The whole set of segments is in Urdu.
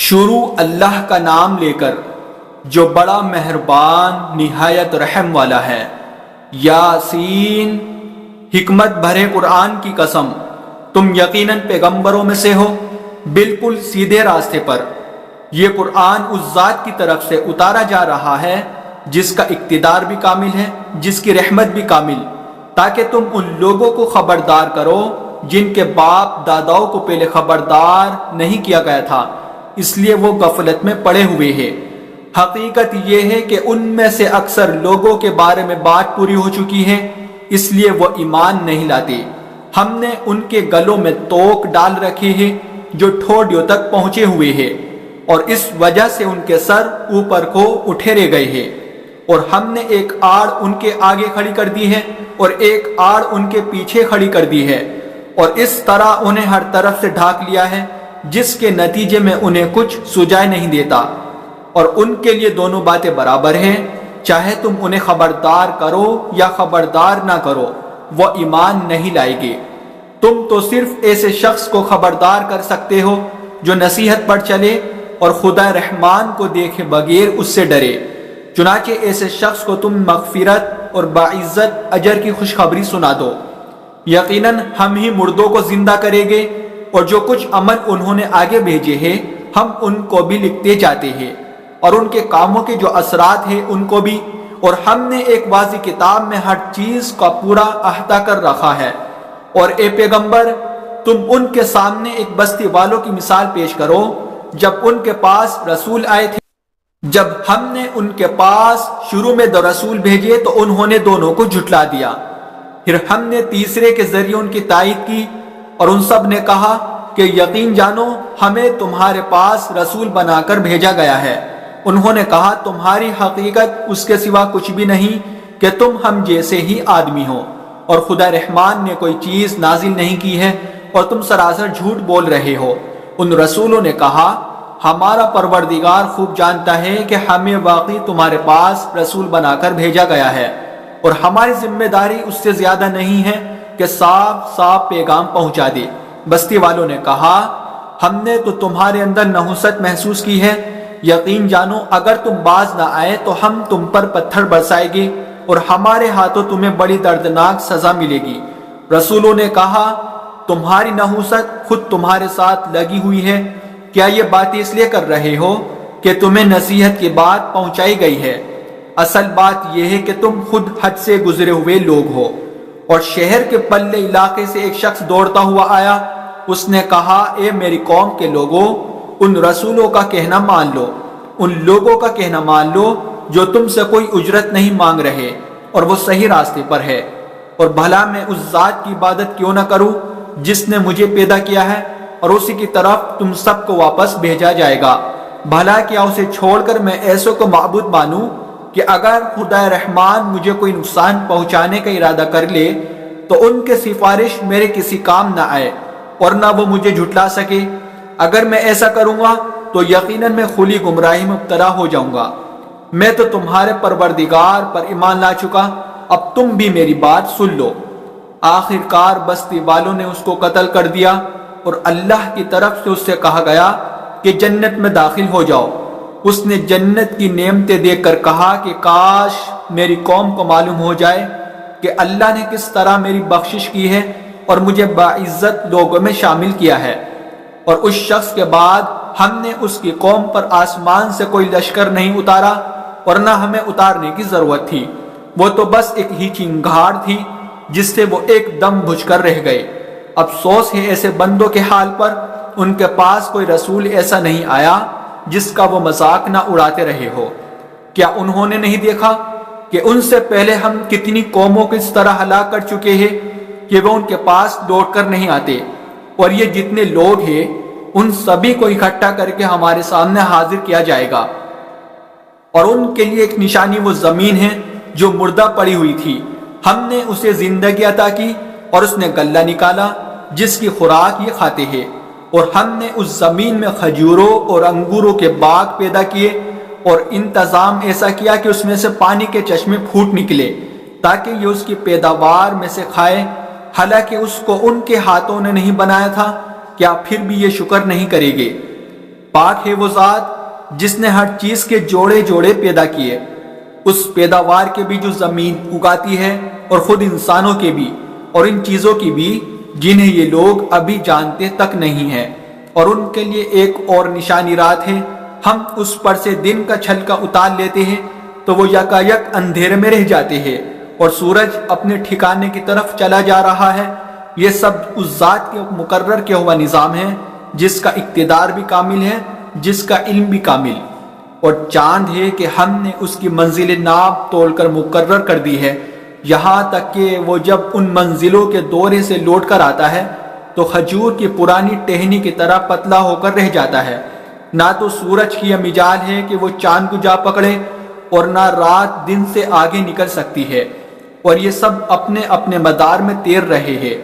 شروع اللہ کا نام لے کر جو بڑا مہربان نہایت رحم والا ہے۔ یاسین، حکمت بھرے قرآن کی قسم، تم یقیناً پیغمبروں میں سے ہو، بالکل سیدھے راستے پر۔ یہ قرآن اس ذات کی طرف سے اتارا جا رہا ہے جس کا اقتدار بھی کامل ہے، جس کی رحمت بھی کامل، تاکہ تم ان لوگوں کو خبردار کرو جن کے باپ داداؤں کو پہلے خبردار نہیں کیا گیا تھا، اس لیے وہ غفلت میں پڑے ہوئے ہیں۔ حقیقت یہ ہے کہ ان میں سے اکثر لوگوں کے بارے میں بات پوری ہو چکی ہے، اس لیے وہ ایمان نہیں لاتے۔ ہم نے ان کے گلوں میں توق ڈال رکھے ہیں جو ٹھوڑیوں تک پہنچے ہوئے ہیں، اور اس وجہ سے ان کے سر اوپر کو اٹھیرے گئے ہیں، اور ہم نے ایک آڑ ان کے آگے کھڑی کر دی ہے اور ایک آڑ ان کے پیچھے کھڑی کر دی ہے، اور اس طرح انہیں ہر طرف سے ڈھانک لیا ہے، جس کے نتیجے میں انہیں کچھ سجائے نہیں دیتا۔ اور ان کے لیے دونوں باتیں برابر ہیں، چاہے تم انہیں خبردار کرو یا خبردار نہ کرو، وہ ایمان نہیں لائے گے۔ تم تو صرف ایسے شخص کو خبردار کر سکتے ہو جو نصیحت پر چلے اور خدا رحمان کو دیکھے بغیر اس سے ڈرے۔ چنانچہ ایسے شخص کو تم مغفرت اور باعزت اجر کی خوشخبری سنا دو۔ یقیناً ہم ہی مردوں کو زندہ کریں گے، اور جو کچھ عمل انہوں نے آگے بھیجے ہیں ہم ان کو بھی لکھتے جاتے ہیں، اور ان کے کاموں کے جو اثرات ہیں ان کو بھی، اور ہم نے ایک واضح کتاب میں ہر چیز کا پورا احاطہ کر رکھا ہے۔ اور اے پیغمبر، تم ان کے سامنے ایک بستی والوں کی مثال پیش کرو جب ان کے پاس رسول آئے تھے۔ جب ہم نے ان کے پاس شروع میں 2 رسول بھیجے تو انہوں نے دونوں کو جھٹلا دیا، پھر ہم نے تیسرے کے ذریعے ان کی تائید کی، اور ان سب نے کہا کہ یقین جانو ہمیں تمہارے پاس رسول بنا کر بھیجا گیا ہے۔ انہوں نے کہا تمہاری حقیقت اس کے سوا کچھ بھی نہیں کہ تم ہم جیسے ہی آدمی ہو، اور خدا رحمان نے کوئی چیز نازل نہیں کی ہے اور تم سراسر جھوٹ بول رہے ہو۔ ان رسولوں نے کہا ہمارا پروردگار خوب جانتا ہے کہ ہمیں واقعی تمہارے پاس رسول بنا کر بھیجا گیا ہے، اور ہماری ذمہ داری اس سے زیادہ نہیں ہے کہ صاف صاف پیغام پہنچا دے۔ بستی والوں نے کہا ہم نے تو تمہارے اندر نحوست محسوس کی ہے، یقین جانو اگر تم باز نہ آئے تو ہم تم پر پتھر برسائیں گے، اور ہمارے ہاتھوں تمہیں بڑی دردناک سزا ملے گی۔ رسولوں نے کہا تمہاری نحوست خود تمہارے ساتھ لگی ہوئی ہے، کیا یہ باتیں اس لیے کر رہے ہو کہ تمہیں نصیحت کی بات پہنچائی گئی ہے؟ اصل بات یہ ہے کہ تم خود حد سے گزرے ہوئے لوگ ہو۔ اور شہر کے پلے علاقے سے ایک شخص دوڑتا ہوا آیا، اس نے کہا اے میری قوم کے لوگوں، ان رسولوں کا کہنا مان لو، ان لوگوں کا کہنا مان لو جو تم سے کوئی اجرت نہیں مانگ رہے اور وہ صحیح راستے پر ہے، اور بھلا میں اس ذات کی عبادت کیوں نہ کروں جس نے مجھے پیدا کیا ہے، اور اسی کی طرف تم سب کو واپس بھیجا جائے گا۔ بھلا کیا اسے چھوڑ کر میں ایسوں کو معبود مانوں کہ اگر خدا رحمان مجھے کوئی نقصان پہنچانے کا ارادہ کر لے تو ان کے سفارش میرے کسی کام نہ آئے اور نہ وہ مجھے جھٹلا سکے۔ اگر میں ایسا کروں گا تو یقیناً میں کھلی گمراہی میں مبتلا ہو جاؤں گا۔ میں تو تمہارے پروردگار پر ایمان لا چکا، اب تم بھی میری بات سن لو۔ آخر کار بستی والوں نے اس کو قتل کر دیا، اور اللہ کی طرف سے اس سے کہا گیا کہ جنت میں داخل ہو جاؤ۔ اس نے جنت کی نعمتیں دیکھ کر کہا کہ کاش میری قوم کو معلوم ہو جائے کہ اللہ نے کس طرح میری بخشش کی ہے اور مجھے باعزت لوگوں میں شامل کیا ہے۔ اور اس شخص کے بعد ہم نے اس کی قوم پر آسمان سے کوئی لشکر نہیں اتارا، اور نہ ہمیں اتارنے کی ضرورت تھی، وہ تو بس ایک ہی چنگھاڑ تھی جس سے وہ ایک دم بجھ کر رہ گئے۔ افسوس ہے ایسے بندوں کے حال پر، ان کے پاس کوئی رسول ایسا نہیں آیا جس کا وہ مذاق نہ اڑاتے رہے ہو۔ کیا انہوں نے نہیں دیکھا کہ ان سے پہلے ہم کتنی قوموں کو اس طرح ہلاک کر چکے ہیں کہ وہ ان کے پاس لوٹ کر نہیں آتے، اور یہ جتنے لوگ ہیں ان سبھی کو اکٹھا کر کے ہمارے سامنے حاضر کیا جائے گا، اور ان کے لیے ایک نشانی وہ زمین ہے جو مردہ پڑی ہوئی تھی، ہم نے اسے زندگی عطا کی اور اس نے غلہ نکالا جس کی خوراک یہ کھاتے ہیں، اور ہم نے اس زمین میں کھجوروں اور انگوروں کے باغ پیدا کیے، اور انتظام ایسا کیا کہ اس میں سے پانی کے چشمے پھوٹ نکلے تاکہ یہ اس کی پیداوار میں سے کھائے، حالانکہ اس کو ان کے ہاتھوں نے نہیں بنایا تھا۔ کیا پھر بھی یہ شکر نہیں کرے گے؟ پاک ہے وہ ذات جس نے ہر چیز کے جوڑے جوڑے پیدا کیے، اس پیداوار کے بھی جو زمین اگاتی ہے اور خود انسانوں کے بھی، اور ان چیزوں کی بھی جنہیں یہ لوگ ابھی جانتے تک نہیں ہیں۔ اور ان کے لیے ایک اور نشانی رات ہے، ہم اس پر سے دن کا چھلکا اتار لیتے ہیں تو وہ یکایک اندھیرے میں رہ جاتے ہیں اور سورج اپنے ٹھکانے کی طرف چلا جا رہا ہے۔ یہ سب اس ذات کے مقرر کیا ہوا نظام ہے جس کا اقتدار بھی کامل ہے، جس کا علم بھی کامل، اور چاند ہے کہ ہم نے اس کی منزل ناپ تول کر مقرر کر دی ہے، یہاں تک کہ وہ جب ان منزلوں کے دورے سے لوٹ کر آتا ہے تو کھجور کی پرانی ٹہنی کی طرح پتلا ہو کر رہ جاتا ہے۔ نہ تو سورج کی یہ مجال ہے کہ وہ چاند کو جا پکڑے، اور نہ رات دن سے آگے نکل سکتی ہے، اور یہ سب اپنے اپنے مدار میں تیر رہے ہیں۔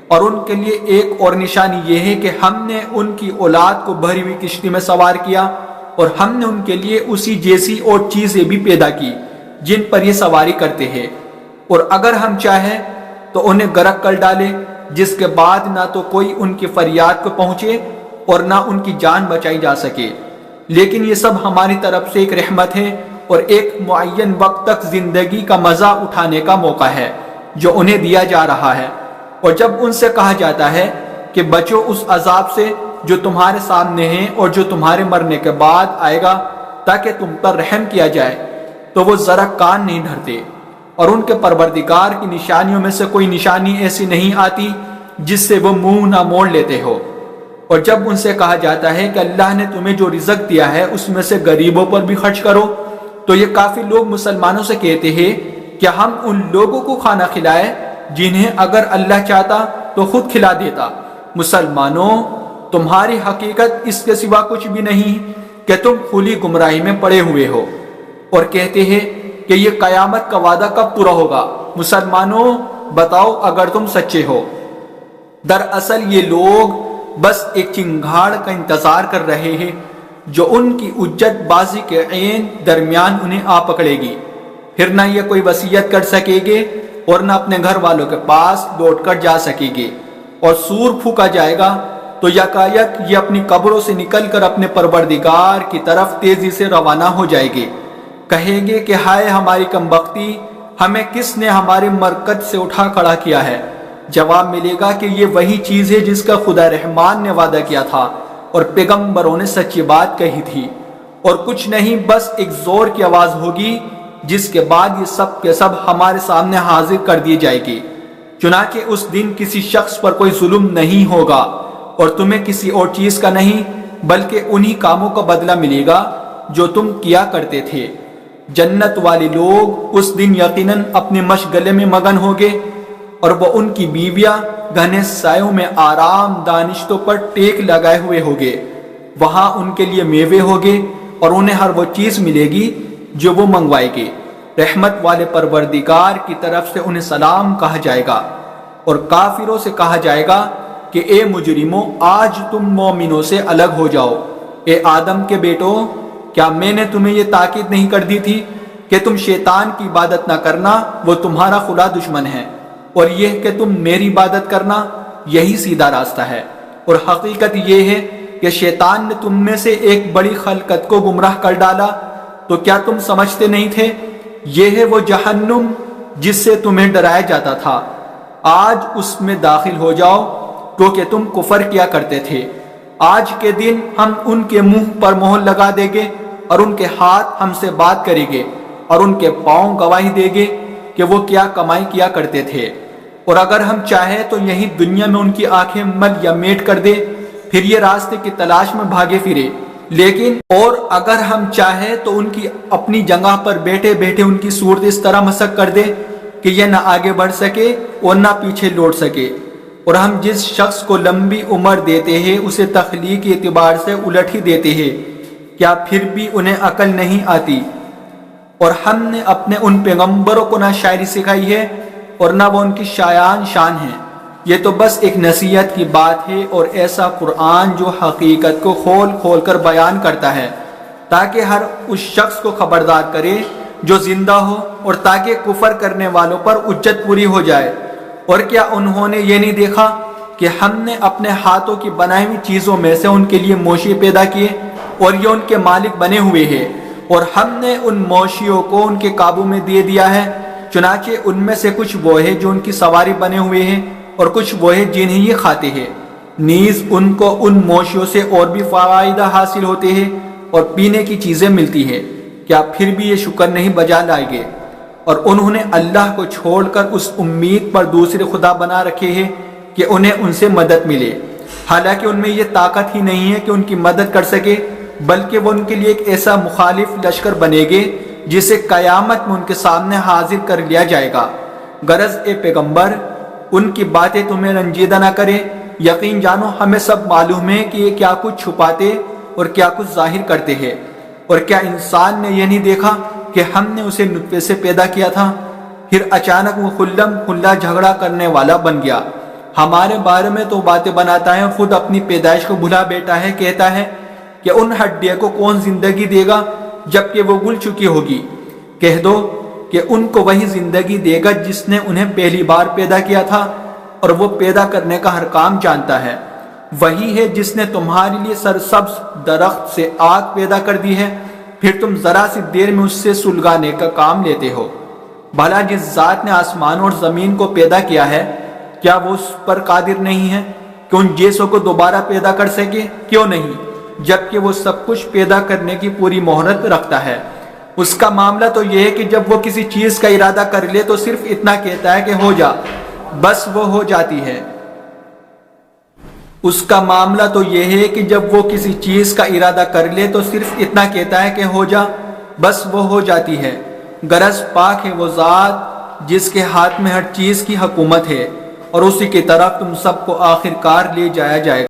اور ان کے لیے ایک اور نشانی یہ ہے کہ ہم نے ان کی اولاد کو بھری ہوئی کشتی میں سوار کیا، اور ہم نے ان کے لیے اسی جیسی اور چیزیں بھی پیدا کی جن پر یہ سواری کرتے ہیں، اور اگر ہم چاہیں تو انہیں غرق کر ڈالے، جس کے بعد نہ تو کوئی ان کی فریاد کو پہنچے اور نہ ان کی جان بچائی جا سکے۔ لیکن یہ سب ہماری طرف سے ایک رحمت ہے اور ایک معین وقت تک زندگی کا مزہ اٹھانے کا موقع ہے جو انہیں دیا جا رہا ہے۔ اور جب ان سے کہا جاتا ہے کہ بچو اس عذاب سے جو تمہارے سامنے ہے اور جو تمہارے مرنے کے بعد آئے گا تاکہ تم پر رحم کیا جائے، تو وہ ذرا کان نہیں دھرتے، اور ان کے پروردگار کی نشانیوں میں سے کوئی نشانی ایسی نہیں آتی جس سے وہ منہ نہ موڑ لیتے ہو۔ اور جب ان سے کہا جاتا ہے کہ اللہ نے تمہیں جو رزق دیا ہے اس میں سے غریبوں پر بھی خرچ کرو، تو یہ کافی لوگ مسلمانوں سے کہتے ہیں کہ ہم ان لوگوں کو کھانا کھلائے جنہیں اگر اللہ چاہتا تو خود کھلا دیتا۔ مسلمانوں، تمہاری حقیقت اس کے سوا کچھ بھی نہیں کہ تم کھلی گمراہی میں پڑے ہوئے ہو، اور کہتے ہیں کہ یہ قیامت کا وعدہ کب پورا ہوگا؟ مسلمانوں بتاؤ اگر تم سچے ہو۔ دراصل یہ لوگ بس ایک چنگھاڑ کا انتظار کر رہے ہیں جو ان کی حجت بازی کے عین درمیان انہیں آ پکڑے گی، پھر نہ یہ کوئی وصیت کر سکے گے اور نہ اپنے گھر والوں کے پاس لوٹ کر جا سکے گے، اور سور پھونکا جائے گا تو یکایک یہ اپنی قبروں سے نکل کر اپنے پروردگار کی طرف تیزی سے روانہ ہو جائے گے۔ کہیں گے کہ ہائے ہماری کمبختی، ہمیں کس نے ہمارے مرکز سے اٹھا کھڑا کیا ہے؟ جواب ملے گا کہ یہ وہی چیز ہے جس کا خدا رحمان نے وعدہ کیا تھا اور پیغمبروں نے سچی بات کہی تھی، اور کچھ نہیں، بس ایک زور کی آواز ہوگی جس کے بعد یہ سب کے سب ہمارے سامنے حاضر کر دیے جائے گی۔ چنانچہ اس دن کسی شخص پر کوئی ظلم نہیں ہوگا اور تمہیں کسی اور چیز کا نہیں بلکہ انہی کاموں کا بدلہ ملے گا جو تم کیا کرتے تھے۔ جنت والے لوگ اس دن یقیناً اپنے مشغلے میں مگن ہوگے، اور وہ ان کی بیویاں گھنے سایوں میں آرام دانشتوں پر ٹیک لگائے ہوئے ہوگے۔ وہاں ان کے لیے میوے ہوگے اور انہیں ہر وہ چیز ملے گی جو وہ منگوائے گے۔ رحمت والے پروردگار کی طرف سے انہیں سلام کہا جائے گا، اور کافروں سے کہا جائے گا کہ اے مجرموں، آج تم مومنوں سے الگ ہو جاؤ۔ اے آدم کے بیٹو، کیا میں نے تمہیں یہ تاکید نہیں کر دی تھی کہ تم شیطان کی عبادت نہ کرنا، وہ تمہارا خدا دشمن ہے، اور یہ کہ تم میری عبادت کرنا، یہی سیدھا راستہ ہے۔ اور حقیقت یہ ہے کہ شیطان نے تم میں سے ایک بڑی خلقت کو گمراہ کر ڈالا، تو کیا تم سمجھتے نہیں تھے؟ یہ ہے وہ جہنم جس سے تمہیں ڈرایا جاتا تھا، آج اس میں داخل ہو جاؤ کیونکہ تم کفر کیا کرتے تھے۔ آج کے دن ہم ان کے منہ پر مہر لگا دیں گے، اور ان کے ہاتھ ہم سے بات کریں گے، اور ان کے پاؤں گواہی دیں گے کہ وہ کیا کمائی کیا کرتے تھے۔ اور اگر ہم چاہیں تو یہی دنیا میں ان کی آنکھیں مل یا میٹ کر دے، پھر یہ راستے کی تلاش میں بھاگے پھرے، لیکن اور اگر ہم چاہیں تو ان کی اپنی جگہ پر بیٹھے بیٹھے ان کی صورت اس طرح مسخ کر دے کہ یہ نہ آگے بڑھ سکے اور نہ پیچھے لوٹ سکے۔ اور ہم جس شخص کو لمبی عمر دیتے ہیں اسے تخلیقی اعتبار سے الٹ ہی دیتے ہیں، کیا پھر بھی انہیں عقل نہیں آتی؟ اور ہم نے اپنے ان پیغمبروں کو نہ شاعری سکھائی ہے اور نہ وہ ان کی شایان شان ہیں، یہ تو بس ایک نصیحت کی بات ہے، اور ایسا قرآن جو حقیقت کو کھول کھول کر بیان کرتا ہے تاکہ ہر اس شخص کو خبردار کرے جو زندہ ہو، اور تاکہ کفر کرنے والوں پر حجت پوری ہو جائے۔ اور کیا انہوں نے یہ نہیں دیکھا کہ ہم نے اپنے ہاتھوں کی بنائی ہوئی چیزوں میں سے ان کے لیے موشے پیدا کیے اور یہ ان کے مالک بنے ہوئے ہیں، اور ہم نے ان مویشیوں کو ان کے قابو میں دے دیا ہے، چنانچہ ان میں سے کچھ وہ ہے جو ان کی سواری بنے ہوئے ہیں اور کچھ وہ ہے جنہیں یہ کھاتے ہیں، نیز ان کو ان مویشیوں سے اور بھی فائدہ حاصل ہوتے ہیں اور پینے کی چیزیں ملتی ہیں، کیا پھر بھی یہ شکر نہیں بجا لائیں گے؟ اور انہوں نے اللہ کو چھوڑ کر اس امید پر دوسرے خدا بنا رکھے ہیں کہ انہیں ان سے مدد ملے، حالانکہ ان میں یہ طاقت ہی نہیں ہے کہ ان کی مدد کر سکے، بلکہ وہ ان کے لیے ایک ایسا مخالف لشکر بنے گے جسے قیامت میں ان کے سامنے حاضر کر لیا جائے گا۔ غرض اے پیغمبر، ان کی باتیں تمہیں رنجیدہ نہ کریں، یقین جانو ہمیں سب معلوم ہے کہ یہ کیا کچھ چھپاتے اور کیا کچھ ظاہر کرتے ہیں۔ اور کیا انسان نے یہ نہیں دیکھا کہ ہم نے اسے نطفے سے پیدا کیا تھا، پھر اچانک وہ خلم کھلا جھگڑا کرنے والا بن گیا؟ ہمارے بارے میں تو باتیں بناتا ہے، خود اپنی پیدائش کو بھلا بیٹا ہے، کہتا ہے کہ ان ہڈیوں کو کون زندگی دے گا جبکہ وہ گل چکی ہوگی؟ کہہ دو کہ ان کو وہی زندگی دے گا جس نے انہیں پہلی بار پیدا کیا تھا، اور وہ پیدا کرنے کا ہر کام جانتا ہے۔ وہی ہے جس نے تمہارے لیے سرسبز درخت سے آگ پیدا کر دی ہے، پھر تم ذرا سی دیر میں اس سے سلگانے کا کام لیتے ہو۔ بھلا جس ذات نے آسمان اور زمین کو پیدا کیا ہے، کیا وہ اس پر قادر نہیں ہے کہ ان جیسوں کو دوبارہ پیدا کر سکے؟ کیوں نہیں، جبکہ وہ سب کچھ پیدا کرنے کی پوری مہارت رکھتا ہے۔ اس کا معاملہ تو یہ ہے کہ جب وہ کسی چیز کا ارادہ کر لے تو صرف اتنا کہتا ہے کہ ہو جا، بس وہ ہو جاتی ہے۔ اس کا معاملہ تو یہ ہے کہ جب وہ کسی چیز کا ارادہ کر لے تو صرف اتنا کہتا ہے کہ ہو جا، بس وہ ہو جاتی ہے۔ غرض پاک ہے وہ ذات جس کے ہاتھ میں ہر چیز کی حکومت ہے، اور اسی کی طرف تم سب کو آخر کار لے جایا جائے گا۔